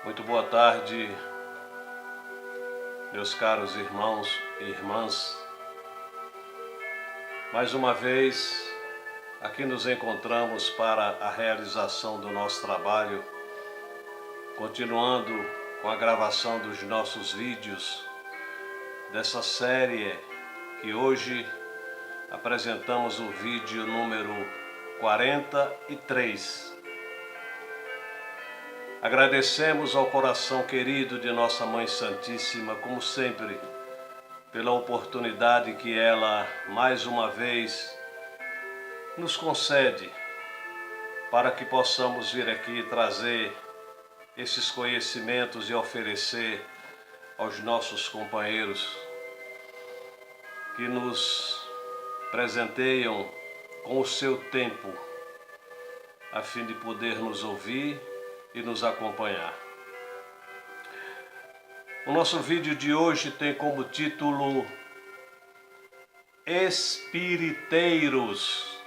Muito boa tarde, meus caros irmãos e irmãs. Mais uma vez, aqui nos encontramos para a realização do nosso trabalho, continuando com a gravação dos nossos vídeos dessa série que hoje apresentamos o vídeo número 43. Agradecemos ao coração querido de Nossa Mãe Santíssima, como sempre, pela oportunidade que ela, mais uma vez, nos concede para que possamos vir aqui trazer esses conhecimentos e oferecer aos nossos companheiros que nos presenteiam com o seu tempo, a fim de poder nos ouvir e nos acompanhar. O nosso vídeo de hoje tem como título Espiriteiros.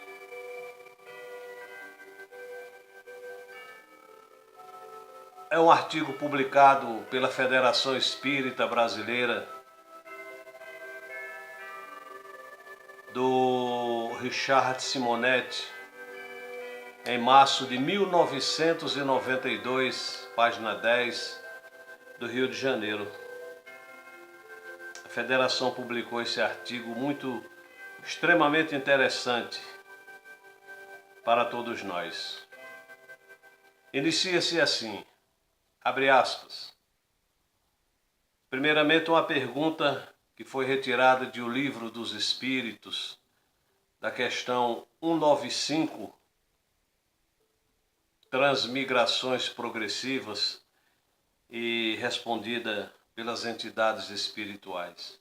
É um artigo publicado pela Federação Espírita Brasileira, do Richard Simonetti, em março de 1992, página 10, do Rio de Janeiro. A Federação publicou esse artigo extremamente interessante para todos nós. Inicia-se assim, abre aspas. Primeiramente, uma pergunta que foi retirada de O Livro dos Espíritos, da questão 195, Transmigrações Progressivas, e respondida pelas entidades espirituais.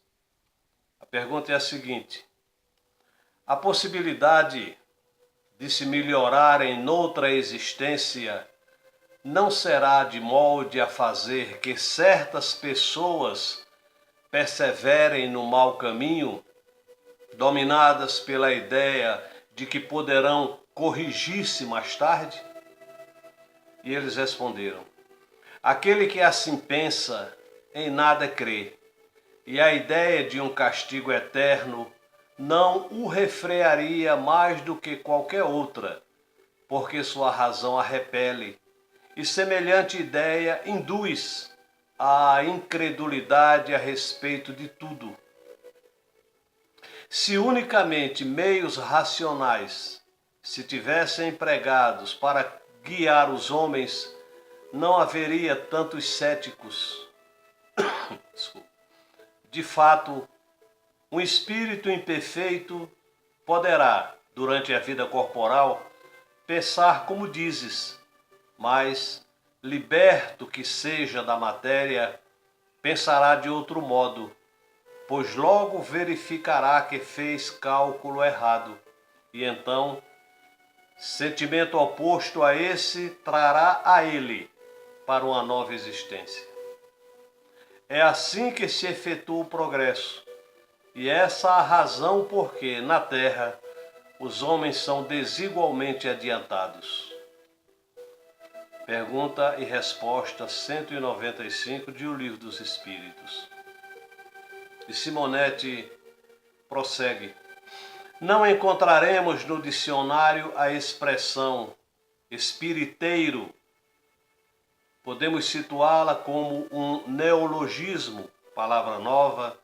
A pergunta é a seguinte: a possibilidade de se melhorar em noutra existência não será de molde a fazer que certas pessoas perseverem no mau caminho, dominadas pela ideia de que poderão corrigir-se mais tarde? E eles responderam: aquele que assim pensa, em nada crê, e a ideia de um castigo eterno não o refrearia mais do que qualquer outra, porque sua razão a repele, e semelhante ideia induz à incredulidade a respeito de tudo. Se unicamente meios racionais se tivessem empregados para guiar os homens, não haveria tantos céticos. De fato, um espírito imperfeito poderá, durante a vida corporal, pensar como dizes, mas, liberto que seja da matéria, pensará de outro modo, pois logo verificará que fez cálculo errado, e então sentimento oposto a esse trará a ele para uma nova existência. É assim que se efetua o progresso, e essa a razão por que, na Terra, os homens são desigualmente adiantados. Pergunta e resposta 195 de O Livro dos Espíritos. E Simonetti prossegue: não encontraremos no dicionário a expressão espiriteiro. Podemos situá-la como um neologismo, palavra nova,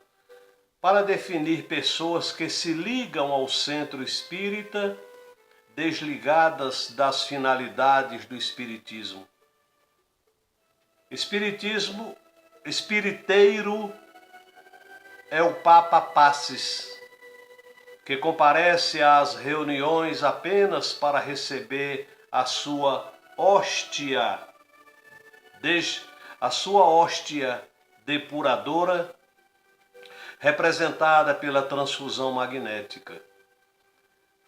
para definir pessoas que se ligam ao centro espírita, desligadas das finalidades do espiritismo. Espiriteiro é o Papa Passes, que comparece às reuniões apenas para receber a sua hóstia depuradora, representada pela transfusão magnética.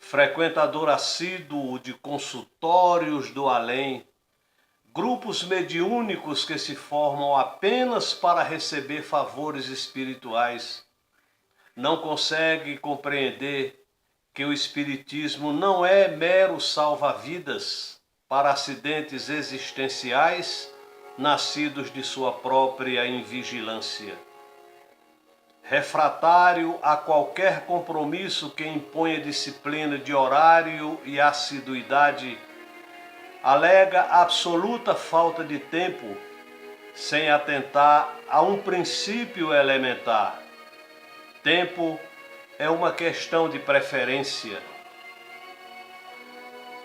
Frequentador assíduo de consultórios do além, grupos mediúnicos que se formam apenas para receber favores espirituais, não consegue compreender que o espiritismo não é mero salva-vidas para acidentes existenciais nascidos de sua própria invigilância. Refratário a qualquer compromisso que imponha disciplina de horário e assiduidade, alega absoluta falta de tempo, sem atentar a um princípio elementar. Tempo é uma questão de preferência.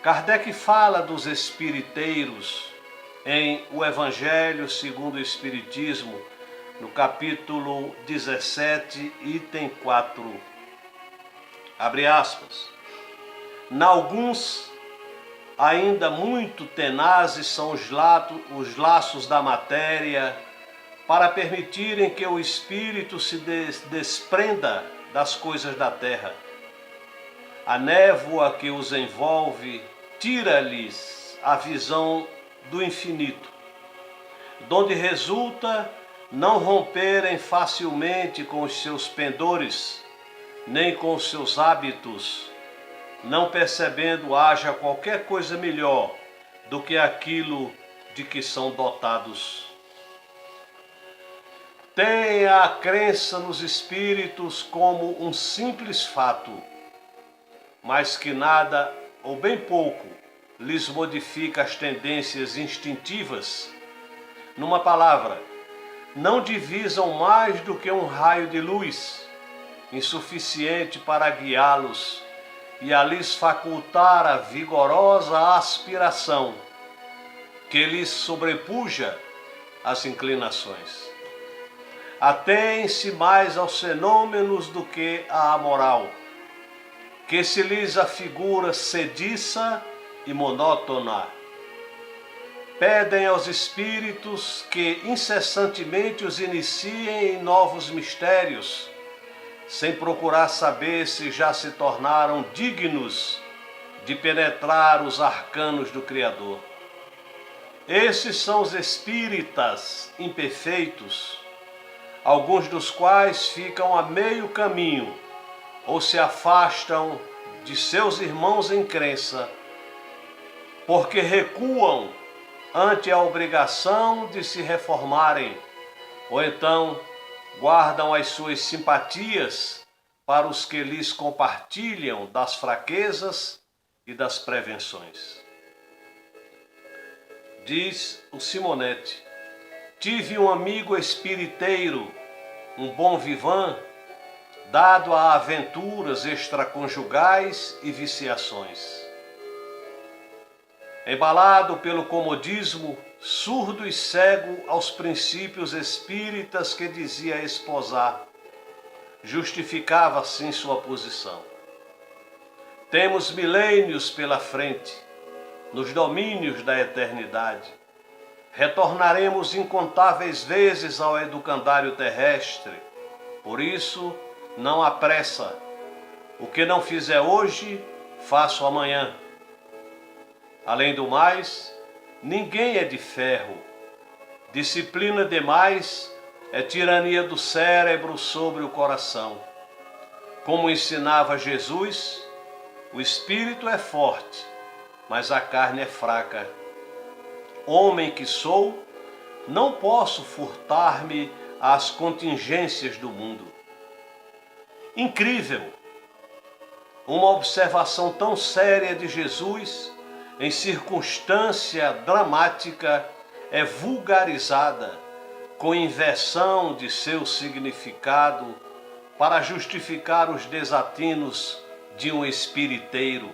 Kardec fala dos espiriteiros em O Evangelho segundo o Espiritismo, no capítulo 17, item 4. Abre aspas. N'alguns, ainda muito tenazes são os laços da matéria para permitirem que o espírito se desprenda das coisas da terra. A névoa que os envolve tira-lhes a visão do infinito, donde resulta não romperem facilmente com os seus pendores, nem com os seus hábitos, não percebendo haja qualquer coisa melhor do que aquilo de que são dotados. Tenha a crença nos espíritos como um simples fato, mas que nada ou bem pouco lhes modifica as tendências instintivas. Numa palavra, não divisam mais do que um raio de luz, insuficiente para guiá-los e a lhes facultar a vigorosa aspiração que lhes sobrepuja as inclinações. Atêm-se mais aos fenômenos do que à moral, que se lhes afigura sediça e monótona. Pedem aos espíritos que incessantemente os iniciem em novos mistérios, sem procurar saber se já se tornaram dignos de penetrar os arcanos do Criador. Esses são os espíritas imperfeitos, alguns dos quais ficam a meio caminho ou se afastam de seus irmãos em crença, porque recuam ante a obrigação de se reformarem, ou então guardam as suas simpatias para os que lhes compartilham das fraquezas e das prevenções. Diz o Simonetti: tive um amigo espiriteiro, um bom vivant, dado a aventuras extraconjugais e viciações. Embalado pelo comodismo, surdo e cego aos princípios espíritas que dizia esposar, justificava assim sua posição. Temos milênios pela frente, nos domínios da eternidade. Retornaremos incontáveis vezes ao educandário terrestre. Por isso, não há pressa. O que não fizer hoje, faço amanhã. Além do mais, ninguém é de ferro. Disciplina demais é tirania do cérebro sobre o coração. Como ensinava Jesus, o espírito é forte, mas a carne é fraca. Homem que sou, não posso furtar-me às contingências do mundo. Incrível! Uma observação tão séria de Jesus, em circunstância dramática, é vulgarizada com inversão de seu significado para justificar os desatinos de um espiriteiro,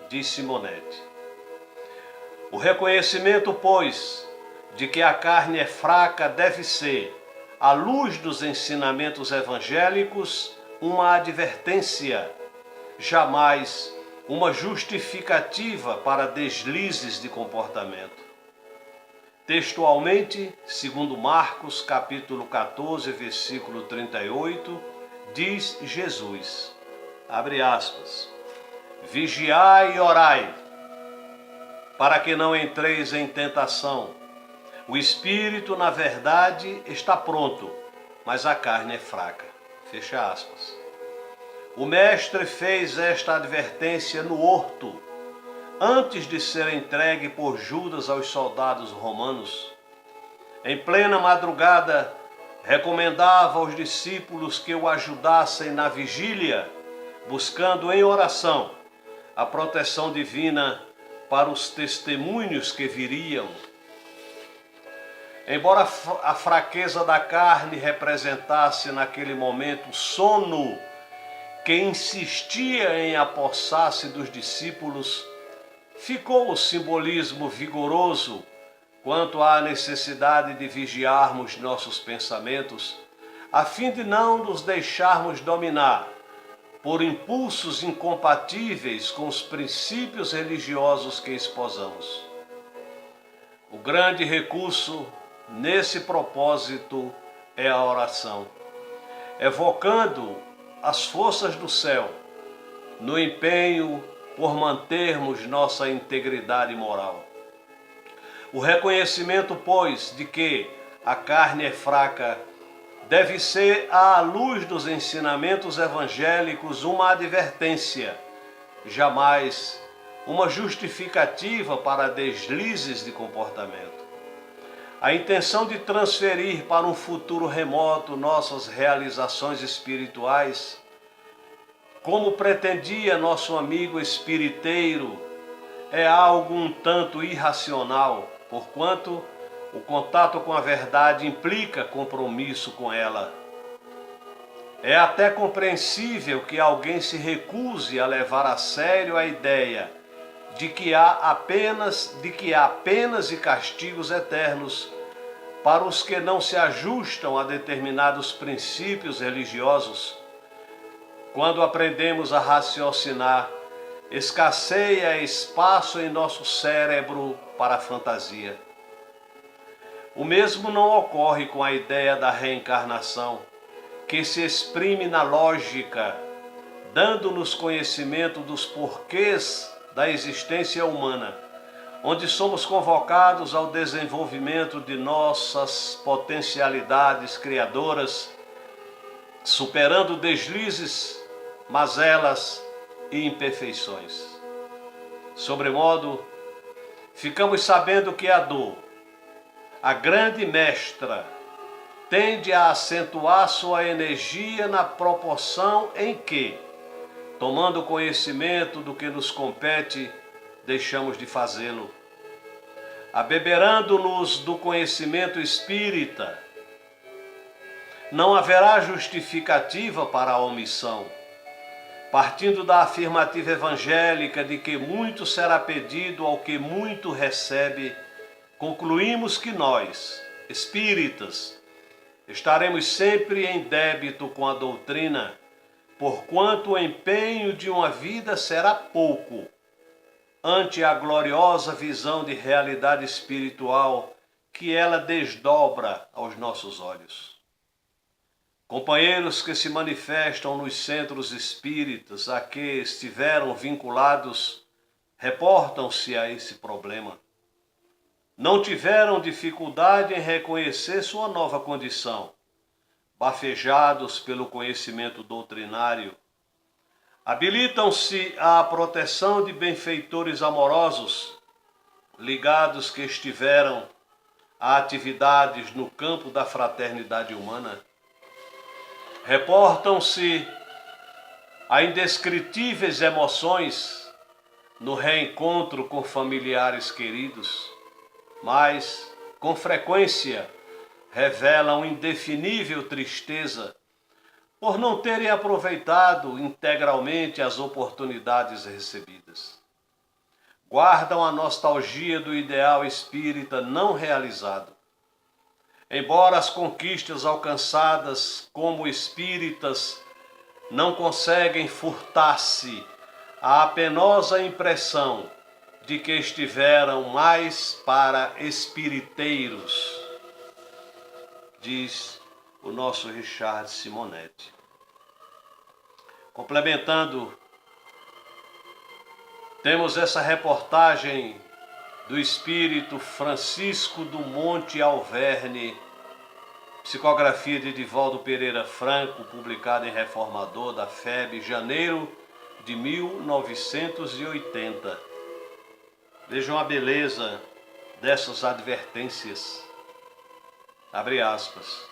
diz Simonetti. O reconhecimento, pois, de que a carne é fraca deve ser, à luz dos ensinamentos evangélicos, uma advertência, jamais uma justificativa para deslizes de comportamento. Textualmente, segundo Marcos, capítulo 14, versículo 38, diz Jesus, abre aspas, vigiai e orai, para que não entreis em tentação. O espírito, na verdade, está pronto, mas a carne é fraca. Fecha aspas. O mestre fez esta advertência no horto, antes de ser entregue por Judas aos soldados romanos, em plena madrugada, recomendava aos discípulos que o ajudassem na vigília, buscando em oração a proteção divina para os testemunhos que viriam. Embora a fraqueza da carne representasse naquele momento sono que insistia em apossar-se dos discípulos, ficou o simbolismo vigoroso quanto à necessidade de vigiarmos nossos pensamentos, a fim de não nos deixarmos dominar por impulsos incompatíveis com os princípios religiosos que esposamos. O grande recurso nesse propósito é a oração, evocando as forças do céu no empenho por mantermos nossa integridade moral. O reconhecimento, pois, de que a carne é fraca deve ser, à luz dos ensinamentos evangélicos, uma advertência, jamais uma justificativa para deslizes de comportamento. A intenção de transferir para um futuro remoto nossas realizações espirituais, como pretendia nosso amigo espiriteiro, é algo um tanto irracional, porquanto o contato com a verdade implica compromisso com ela. É até compreensível que alguém se recuse a levar a sério a ideia de que há penas e castigos eternos para os que não se ajustam a determinados princípios religiosos. Quando aprendemos a raciocinar, escasseia espaço em nosso cérebro para a fantasia. O mesmo não ocorre com a ideia da reencarnação, que se exprime na lógica, dando-nos conhecimento dos porquês da existência humana, onde somos convocados ao desenvolvimento de nossas potencialidades criadoras, superando deslizes, mazelas e imperfeições. Sobremodo, ficamos sabendo que a dor, a grande mestra, tende a acentuar sua energia na proporção em que, tomando conhecimento do que nos compete, deixamos de fazê-lo. Abeberando-nos do conhecimento espírita, não haverá justificativa para a omissão. Partindo da afirmativa evangélica de que muito será pedido ao que muito recebe, concluímos que nós, espíritas, estaremos sempre em débito com a doutrina, porquanto o empenho de uma vida será pouco ante a gloriosa visão de realidade espiritual que ela desdobra aos nossos olhos. Companheiros que se manifestam nos centros espíritas a que estiveram vinculados, reportam-se a esse problema. Não tiveram dificuldade em reconhecer sua nova condição, bafejados pelo conhecimento doutrinário. Habilitam-se à proteção de benfeitores amorosos, ligados que estiveram a atividades no campo da fraternidade humana. Reportam-se a indescritíveis emoções no reencontro com familiares queridos, mas, com frequência, revelam indefinível tristeza por não terem aproveitado integralmente as oportunidades recebidas. Guardam a nostalgia do ideal espírita não realizado. Embora as conquistas alcançadas como espíritas não conseguem furtar-se à penosa impressão de que estiveram mais para espiriteiros, diz o nosso Richard Simonetti. Complementando, temos essa reportagem do espírito Francisco do Monte Alverne, psicografia de Divaldo Pereira Franco, publicada em Reformador da FEB, janeiro de 1980. Vejam a beleza dessas advertências. Abre aspas.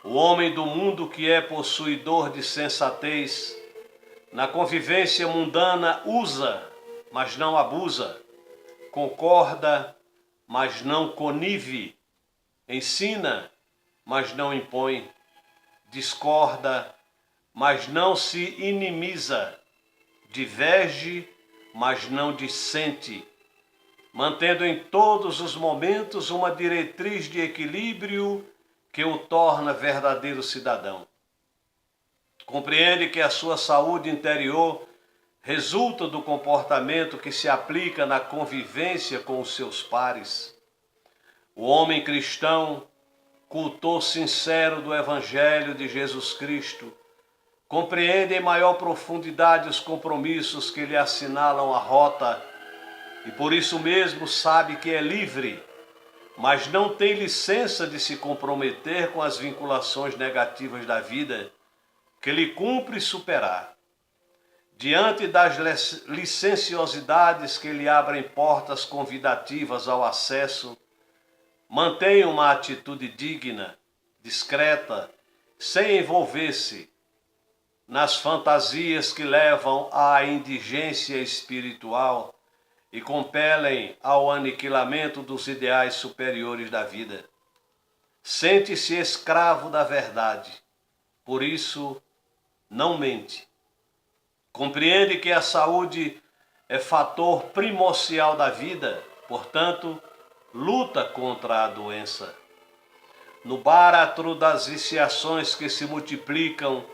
O homem do mundo que é possuidor de sensatez, na convivência mundana usa, mas não abusa, concorda, mas não connive, ensina, mas não impõe, discorda, mas não se inimiza, diverge, mas não dissente, mantendo em todos os momentos uma diretriz de equilíbrio que o torna verdadeiro cidadão. Compreende que a sua saúde interior resulta do comportamento que se aplica na convivência com os seus pares. O homem cristão, cultor sincero do Evangelho de Jesus Cristo, compreende em maior profundidade os compromissos que lhe assinalam a rota e por isso mesmo sabe que é livre, mas não tem licença de se comprometer com as vinculações negativas da vida que lhe cumpre superar. Diante das licenciosidades que lhe abrem portas convidativas ao acesso, mantém uma atitude digna, discreta, sem envolver-se nas fantasias que levam à indigência espiritual e compelem ao aniquilamento dos ideais superiores da vida. Sente-se escravo da verdade, por isso não mente. Compreende que a saúde é fator primordial da vida, portanto, luta contra a doença. No báratro das viciações que se multiplicam,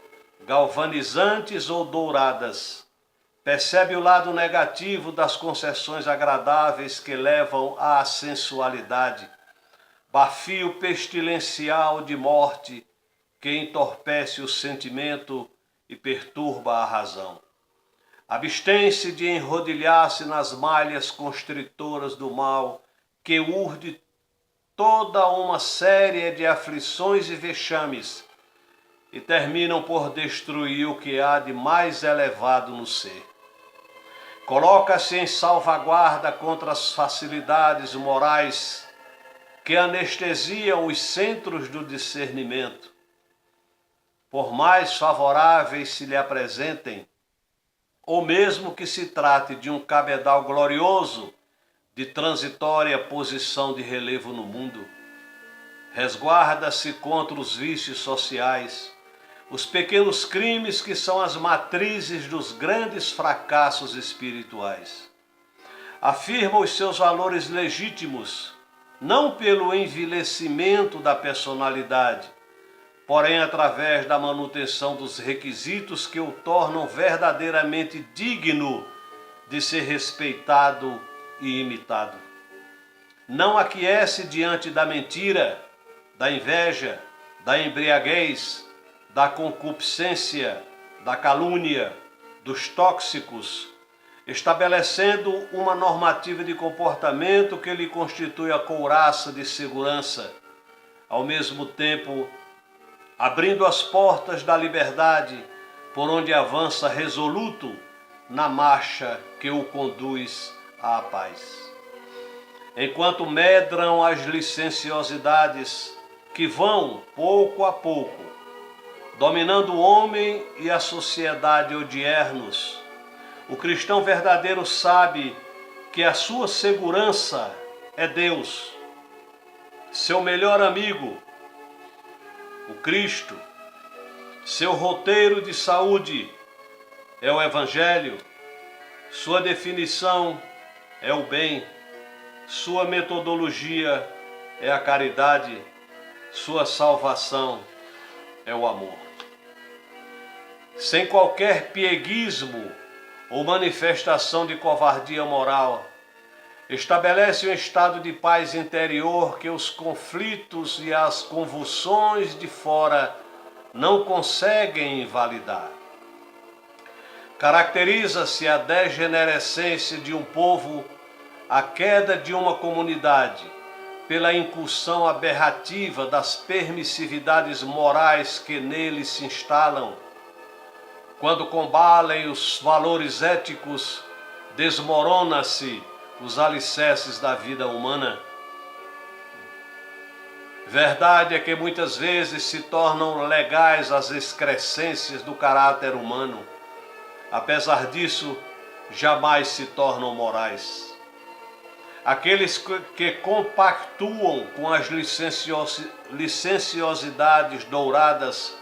galvanizantes ou douradas, percebe o lado negativo das concessões agradáveis que levam à sensualidade, bafio pestilencial de morte que entorpece o sentimento e perturba a razão. Abstém-se de enrodilhar-se nas malhas constritoras do mal que urde toda uma série de aflições e vexames e terminam por destruir o que há de mais elevado no ser. Coloca-se em salvaguarda contra as facilidades morais que anestesiam os centros do discernimento. Por mais favoráveis se lhe apresentem, ou mesmo que se trate de um cabedal glorioso de transitória posição de relevo no mundo, resguarda-se contra os vícios sociais, os pequenos crimes que são as matrizes dos grandes fracassos espirituais. Afirma os seus valores legítimos, não pelo envilecimento da personalidade, porém através da manutenção dos requisitos que o tornam verdadeiramente digno de ser respeitado e imitado. Não aquece diante da mentira, da inveja, da embriaguez, da concupiscência, da calúnia, dos tóxicos, estabelecendo uma normativa de comportamento que lhe constitui a couraça de segurança, ao mesmo tempo abrindo as portas da liberdade por onde avança resoluto na marcha que o conduz à paz. Enquanto medram as licenciosidades que vão, pouco a pouco, dominando o homem e a sociedade odiernos, o cristão verdadeiro sabe que a sua segurança é Deus, seu melhor amigo, o Cristo, seu roteiro de saúde é o Evangelho, sua definição é o bem, sua metodologia é a caridade, sua salvação é o amor. Sem qualquer pieguismo ou manifestação de covardia moral, estabelece um estado de paz interior que os conflitos e as convulsões de fora não conseguem invalidar. Caracteriza-se a degenerescência de um povo, a queda de uma comunidade, pela incursão aberrativa das permissividades morais que nele se instalam. Quando combalem os valores éticos, desmorona-se os alicerces da vida humana. Verdade é que muitas vezes se tornam legais as excrescências do caráter humano. Apesar disso, jamais se tornam morais. Aqueles que compactuam com as licenciosidades douradas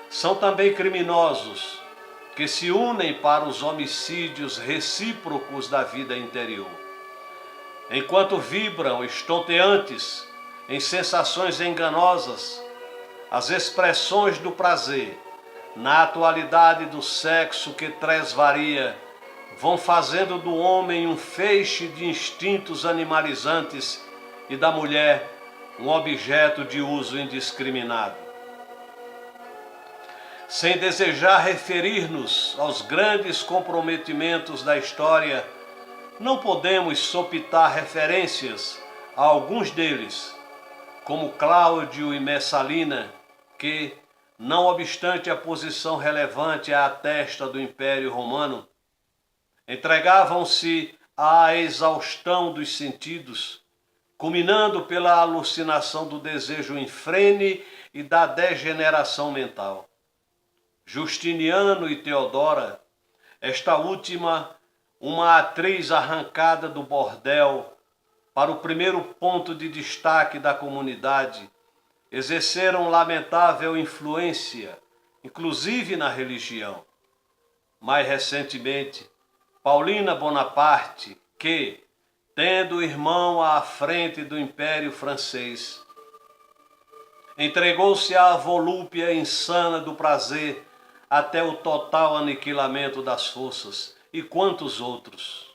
são também criminosos, que se unem para os homicídios recíprocos da vida interior. Enquanto vibram estonteantes em sensações enganosas, as expressões do prazer, na atualidade do sexo que tresvaria, vão fazendo do homem um feixe de instintos animalizantes e da mulher um objeto de uso indiscriminado. Sem desejar referir-nos aos grandes comprometimentos da história, não podemos sopitar referências a alguns deles, como Cláudio e Messalina, que, não obstante a posição relevante à testa do Império Romano, entregavam-se à exaustão dos sentidos, culminando pela alucinação do desejo infrene e da degeneração mental. Justiniano e Teodora, esta última, uma atriz arrancada do bordel para o primeiro ponto de destaque da comunidade, exerceram lamentável influência, inclusive na religião. Mais recentemente, Paulina Bonaparte, que, tendo o irmão à frente do Império Francês, entregou-se à volúpia insana do prazer até o total aniquilamento das forças, e quantos outros.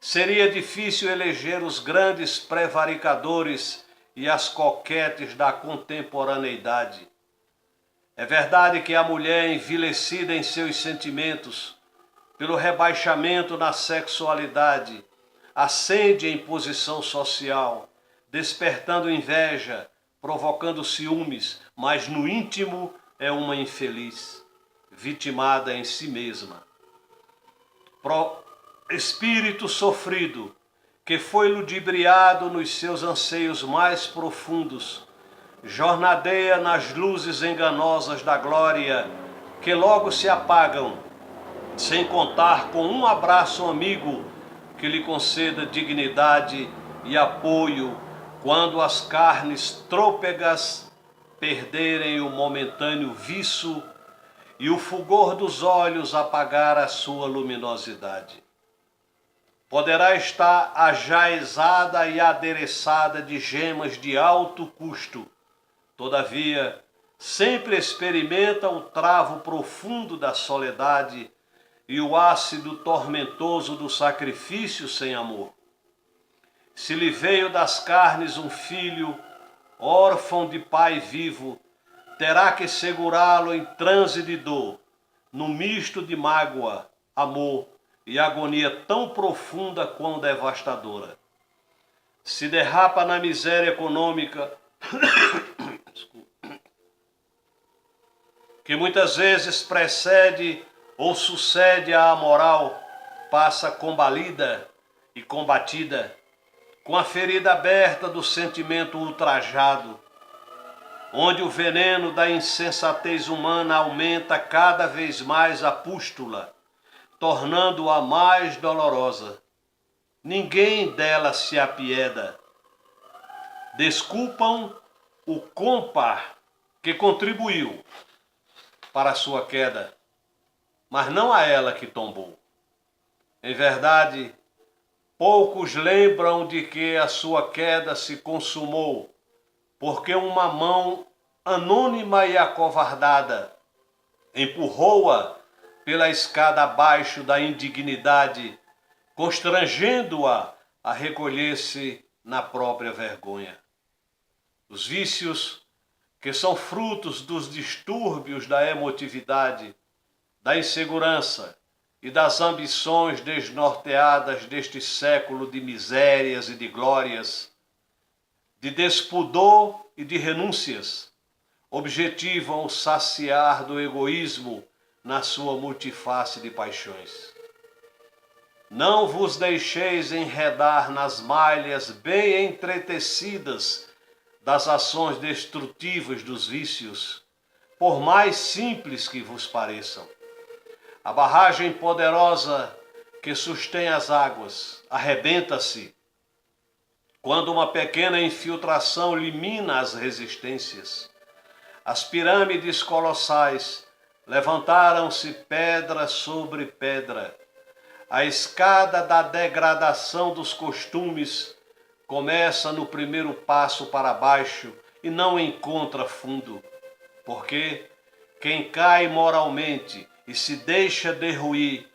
Seria difícil eleger os grandes prevaricadores e as coquetes da contemporaneidade. É verdade que a mulher envilecida em seus sentimentos, pelo rebaixamento na sexualidade, ascende em posição social, despertando inveja, provocando ciúmes, mas no íntimo é uma infeliz, vitimada em si mesma. Espírito sofrido, que foi ludibriado nos seus anseios mais profundos, jornadeia nas luzes enganosas da glória, que logo se apagam, sem contar com um abraço amigo que lhe conceda dignidade e apoio quando as carnes trôpegas perderem o momentâneo viço e o fulgor dos olhos apagar a sua luminosidade. Poderá estar ajaezada e adereçada de gemas de alto custo, todavia, sempre experimenta o travo profundo da soledade e o ácido tormentoso do sacrifício sem amor. Se lhe veio das carnes um filho, órfão de pai vivo, terá que segurá-lo em transe de dor, no misto de mágoa, amor e agonia tão profunda quão devastadora. Se derrapa na miséria econômica, que muitas vezes precede ou sucede à moral, passa combalida e combatida, com a ferida aberta do sentimento ultrajado, onde o veneno da insensatez humana aumenta cada vez mais a pústula, tornando-a mais dolorosa. Ninguém dela se apieda. Desculpam o compar que contribuiu para a sua queda, mas não a ela que tombou. Em verdade, poucos lembram de que a sua queda se consumou, porque uma mão anônima e acovardada empurrou-a pela escada abaixo da indignidade, constrangendo-a a recolher-se na própria vergonha. Os vícios, que são frutos dos distúrbios da emotividade, da insegurança e das ambições desnorteadas deste século de misérias e de glórias, de despudor e de renúncias, objetivam o saciar do egoísmo na sua multiface de paixões. Não vos deixeis enredar nas malhas bem entretecidas das ações destrutivas dos vícios, por mais simples que vos pareçam. A barragem poderosa que sustém as águas arrebenta-se quando uma pequena infiltração limina as resistências. As pirâmides colossais levantaram-se pedra sobre pedra. A escada da degradação dos costumes começa no primeiro passo para baixo e não encontra fundo, porque quem cai moralmente e se deixa derruir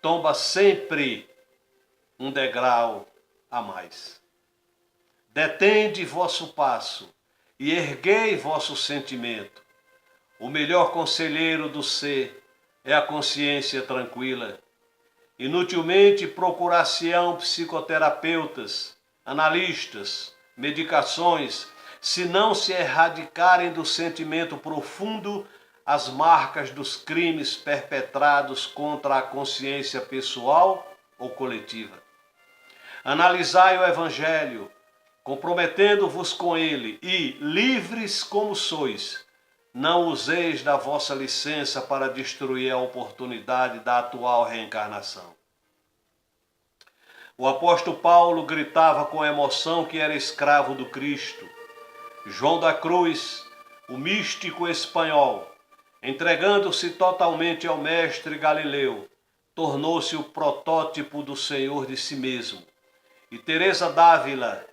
tomba sempre um degrau a mais. Detende vosso passo e erguei vosso sentimento. O melhor conselheiro do ser é a consciência tranquila. Inutilmente procurar-se-ão psicoterapeutas, analistas, medicações, se não se erradicarem do sentimento profundo as marcas dos crimes perpetrados contra a consciência pessoal ou coletiva. Analisai o Evangelho, comprometendo-vos com ele, e, livres como sois, não useis da vossa licença para destruir a oportunidade da atual reencarnação. O apóstolo Paulo gritava com emoção que era escravo do Cristo. João da Cruz, o místico espanhol, entregando-se totalmente ao mestre Galileu, tornou-se o protótipo do Senhor de si mesmo. E Teresa d'Ávila,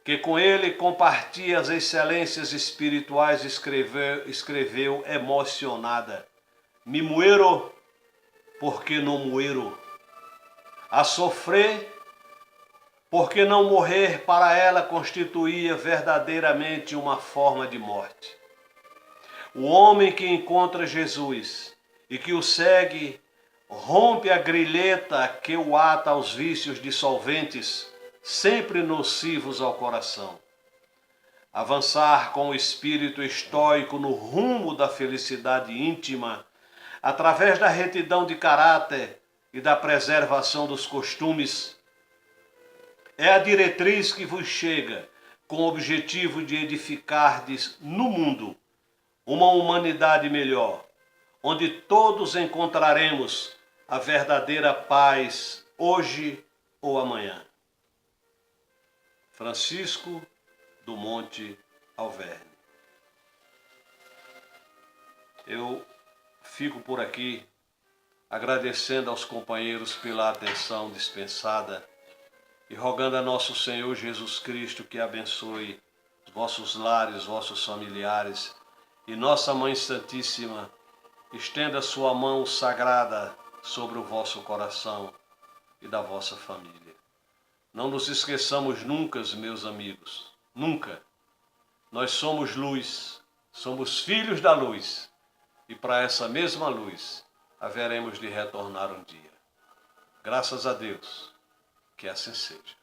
que com ele compartia as excelências espirituais, escreveu emocionada: "Me muero porque não muero. A sofrer porque não morrer para ela constituía verdadeiramente uma forma de morte." O homem que encontra Jesus e que o segue rompe a grilheta que o ata aos vícios dissolventes, sempre nocivos ao coração. Avançar com o espírito estoico no rumo da felicidade íntima, através da retidão de caráter e da preservação dos costumes, é a diretriz que vos chega com o objetivo de edificardes no mundo uma humanidade melhor, onde todos encontraremos a verdadeira paz hoje ou amanhã. Francisco do Monte Alverne. Eu fico por aqui agradecendo aos companheiros pela atenção dispensada e rogando a nosso Senhor Jesus Cristo que abençoe os vossos lares, vossos familiares, e Nossa Mãe Santíssima estenda sua mão sagrada sobre o vosso coração e da vossa família. Não nos esqueçamos nunca, meus amigos, nunca. Nós somos luz, somos filhos da luz, e para essa mesma luz haveremos de retornar um dia. Graças a Deus, que assim seja.